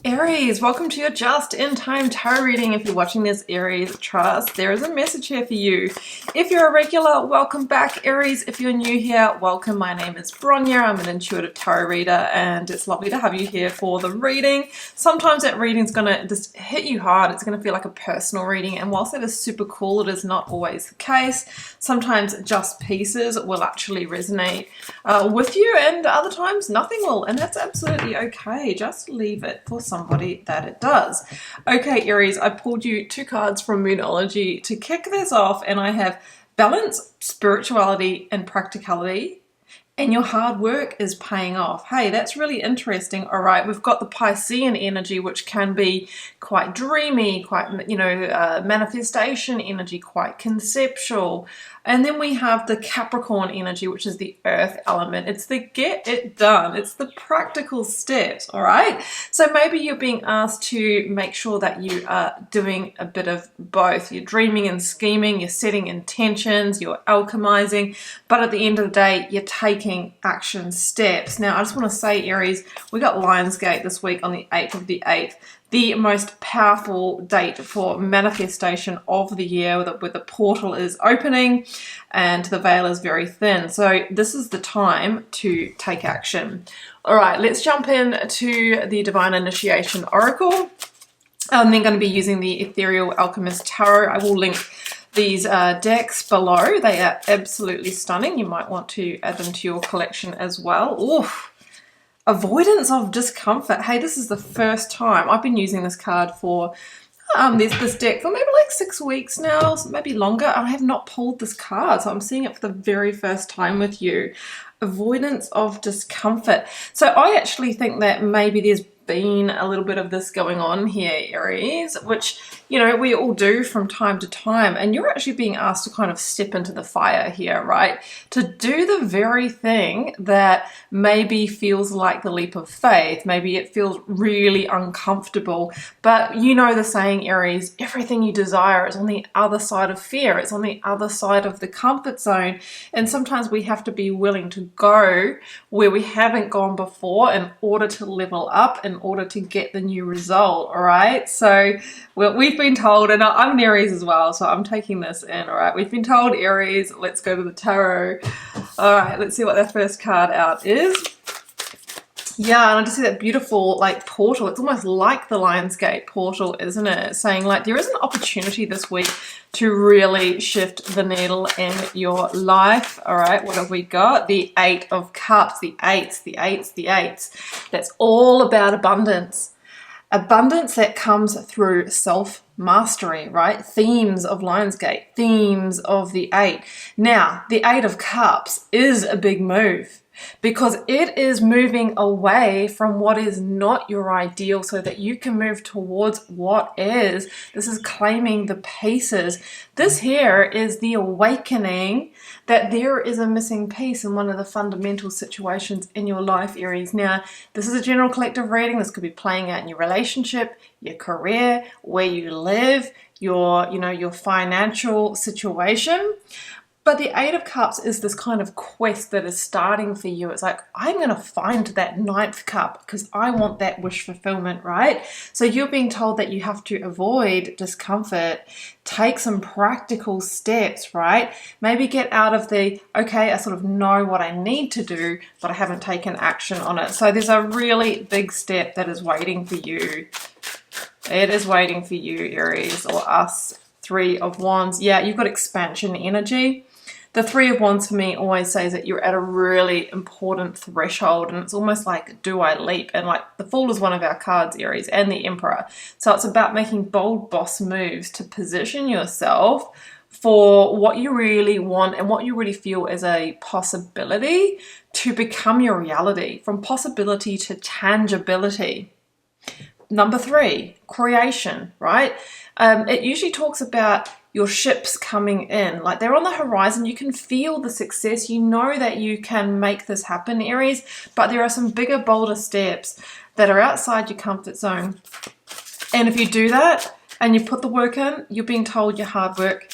Aries, welcome to your just in time tarot reading. If you're watching this, Aries, trust there is a message here for you. If you're a regular, welcome back. Aries, if you're new here, welcome. My name is Bronya. I'm an intuitive tarot reader and it's lovely to have you here for the reading. Sometimes that reading is going to just hit you hard. It's going to feel like a personal reading, and whilst that is super cool, it is not always the case. Sometimes just pieces will actually resonate with you, and other times nothing will, and that's absolutely okay. Just leave it for somebody that it does. Okay, Aries, I pulled you two cards from Moonology to kick this off, and I have balance, spirituality, and practicality. And your hard work is paying off. Hey, that's really interesting. All right, we've got the Piscean energy, which can be quite dreamy, quite, manifestation energy, quite conceptual. And then we have the Capricorn energy, which is the earth element. It's the get it done. It's the practical steps, all right? So maybe you're being asked to make sure that you are doing a bit of both. You're dreaming and scheming, you're setting intentions, you're alchemizing, but at the end of the day, you're taking action steps. Now, I just want to say, Aries, we got Lionsgate this week on the 8th of the 8th. The most powerful date for manifestation of the year, where the portal is opening and the veil is very thin. So this is the time to take action. All right, let's jump in to the Divine Initiation Oracle. I'm then going to be using the Ethereal Alchemist Tarot. I will link these decks below. They are absolutely stunning. You might want to add them to your collection as well. Oof. Avoidance of discomfort. Hey, this is the first time I've been using this card for this deck for maybe like 6 weeks now, maybe longer. I have not pulled this card, so I'm seeing it for the very first time with you. Avoidance of discomfort. So I actually think that maybe there's been a little bit of this going on here, Aries, which, you know, we all do from time to time, and you're actually being asked to kind of step into the fire here, right? To do the very thing that maybe feels like the leap of faith. Maybe it feels really uncomfortable, but you know the saying, Aries, everything you desire is on the other side of fear. It's on the other side of the comfort zone, and sometimes we have to be willing to go where we haven't gone before in order to level up, in order to get the new result. All right, so we've been told, and I'm an Aries as well, so I'm taking this in. All right, we've been told, Aries, let's go to the tarot. All right, let's see what their first card out is. Yeah, and I just see that beautiful like portal. It's almost like the Lionsgate portal, isn't it? It's saying like there is an opportunity this week to really shift the needle in your life. All right, what have we got? The 8 of Cups, the eights. That's all about abundance. Abundance that comes through self-mastery, right? Themes of Lionsgate, themes of the 8. Now, the 8 of Cups is a big move, because it is moving away from what is not your ideal so that you can move towards what is. This is claiming the pieces. This here is the awakening that there is a missing piece in one of the fundamental situations in your life, Aries. Now, this is a general collective reading. This could be playing out in your relationship, your career, where you live, your financial situation. But the 8 of Cups is this kind of quest that is starting for you. It's like, I'm going to find that 9th cup because I want that wish fulfillment, right? So you're being told that you have to avoid discomfort, take some practical steps, right? Maybe get out of the, okay, I sort of know what I need to do, but I haven't taken action on it. So there's a really big step that is waiting for you. It is waiting for you, Aries, or us. 3 of Wands. Yeah, you've got expansion energy. The 3 of Wands for me always says that you're at a really important threshold, and it's almost like, do I leap? And like the Fool is one of our cards, Aries, and the Emperor. So it's about making bold boss moves to position yourself for what you really want and what you really feel is a possibility to become your reality, from possibility to tangibility. Number 3, creation, right? It usually talks about your ships coming in, like they're on the horizon. You can feel the success. You know that you can make this happen, Aries, but there are some bigger, bolder steps that are outside your comfort zone. And if you do that and you put the work in, you're being told your hard work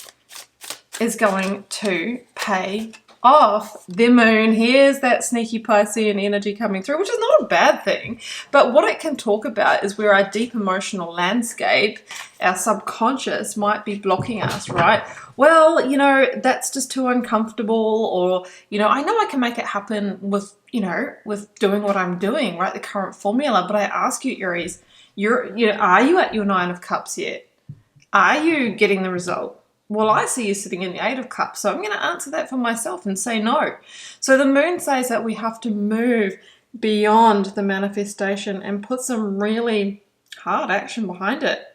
is going to pay off their moon. Here's that sneaky Piscean energy coming through, which is not a bad thing. But what it can talk about is where our deep emotional landscape, our subconscious, might be blocking us, right? Well, you know, that's just too uncomfortable, or, you know I can make it happen with, you know, with doing what I'm doing, right? The current formula. But I ask you, Aries, are you at your 9 of Cups yet? Are you getting the result? Well, I see you sitting in the 8 of Cups, so I'm going to answer that for myself and say no. So the moon says that we have to move beyond the manifestation and put some really hard action behind it.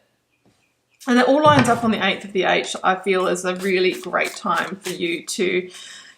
And that all lines up on the 8th of the 8th, I feel, is a really great time for you to,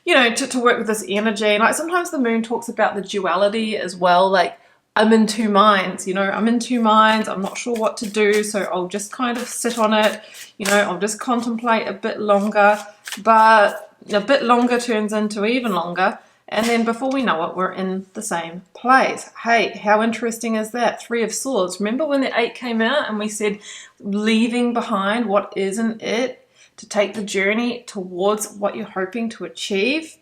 you know, to work with this energy. And like sometimes the moon talks about the duality as well, like, I'm in two minds, you know, I'm in two minds, I'm not sure what to do, so I'll just kind of sit on it, you know, I'll just contemplate a bit longer, but a bit longer turns into even longer, and then before we know it, we're in the same place. Hey, how interesting is that? 3 of Swords. Remember when the 8 came out and we said leaving behind what isn't it to take the journey towards what you're hoping to achieve?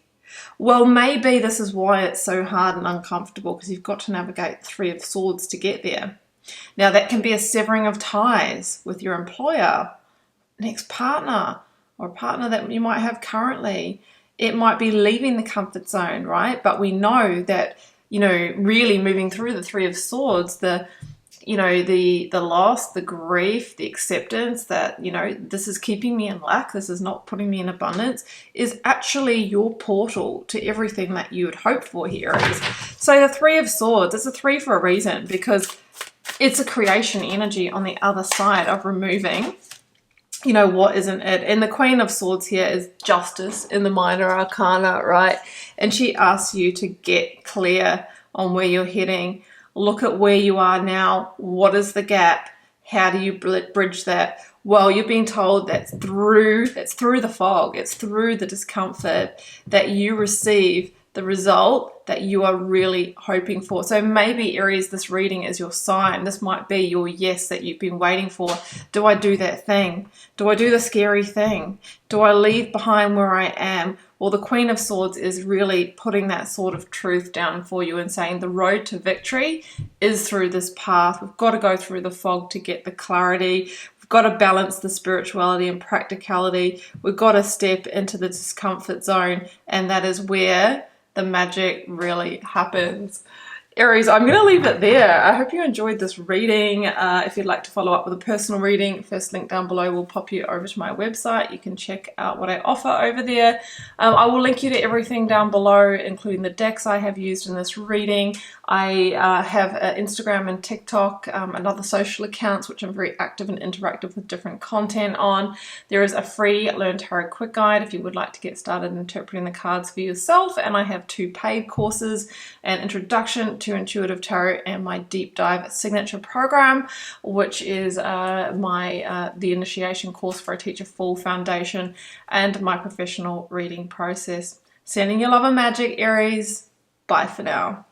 Well, maybe this is why it's so hard and uncomfortable, because you've got to navigate 3 of Swords to get there. Now, that can be a severing of ties with your employer, an ex-partner, or a partner that you might have currently. It might be leaving the comfort zone, right? But we know that, you know, really moving through the 3 of Swords, the loss, the grief, the acceptance that, you know, this is keeping me in lack, this is not putting me in abundance, is actually your portal to everything that you would hope for here. So the 3 of Swords, it's a 3 for a reason, because it's a creation energy on the other side of removing, you know, what isn't it. And the Queen of Swords here is justice in the minor arcana, right? And she asks you to get clear on where you're heading. Look at where you are now. What is the gap? How do you bridge that? Well, you're being told that's through the fog, it's through the discomfort that you receive the result that you are really hoping for. So maybe, Aries, this reading is your sign. This might be your yes that you've been waiting for. Do I do that thing? Do I do the scary thing? Do I leave behind where I am? Well, the Queen of Swords is really putting that sort of truth down for you and saying the road to victory is through this path. We've got to go through the fog to get the clarity. We've got to balance the spirituality and practicality. We've got to step into the discomfort zone, and that is where the magic really happens. Aries, I'm going to leave it there. I hope you enjoyed this reading. If you'd like to follow up with a personal reading, first link down below will pop you over to my website. You can check out what I offer over there. I will link you to everything down below, including the decks I have used in this reading. I have Instagram and TikTok and other social accounts, which I'm very active and interactive with different content on. There is a free Learn Tarot Quick Guide if you would like to get started interpreting the cards for yourself. And I have 2 paid courses, an introduction to Intuitive Tarot and my deep dive signature program, which is the initiation course for a teacher full foundation, and my professional reading process. Sending you love and magic, Aries. Bye for now.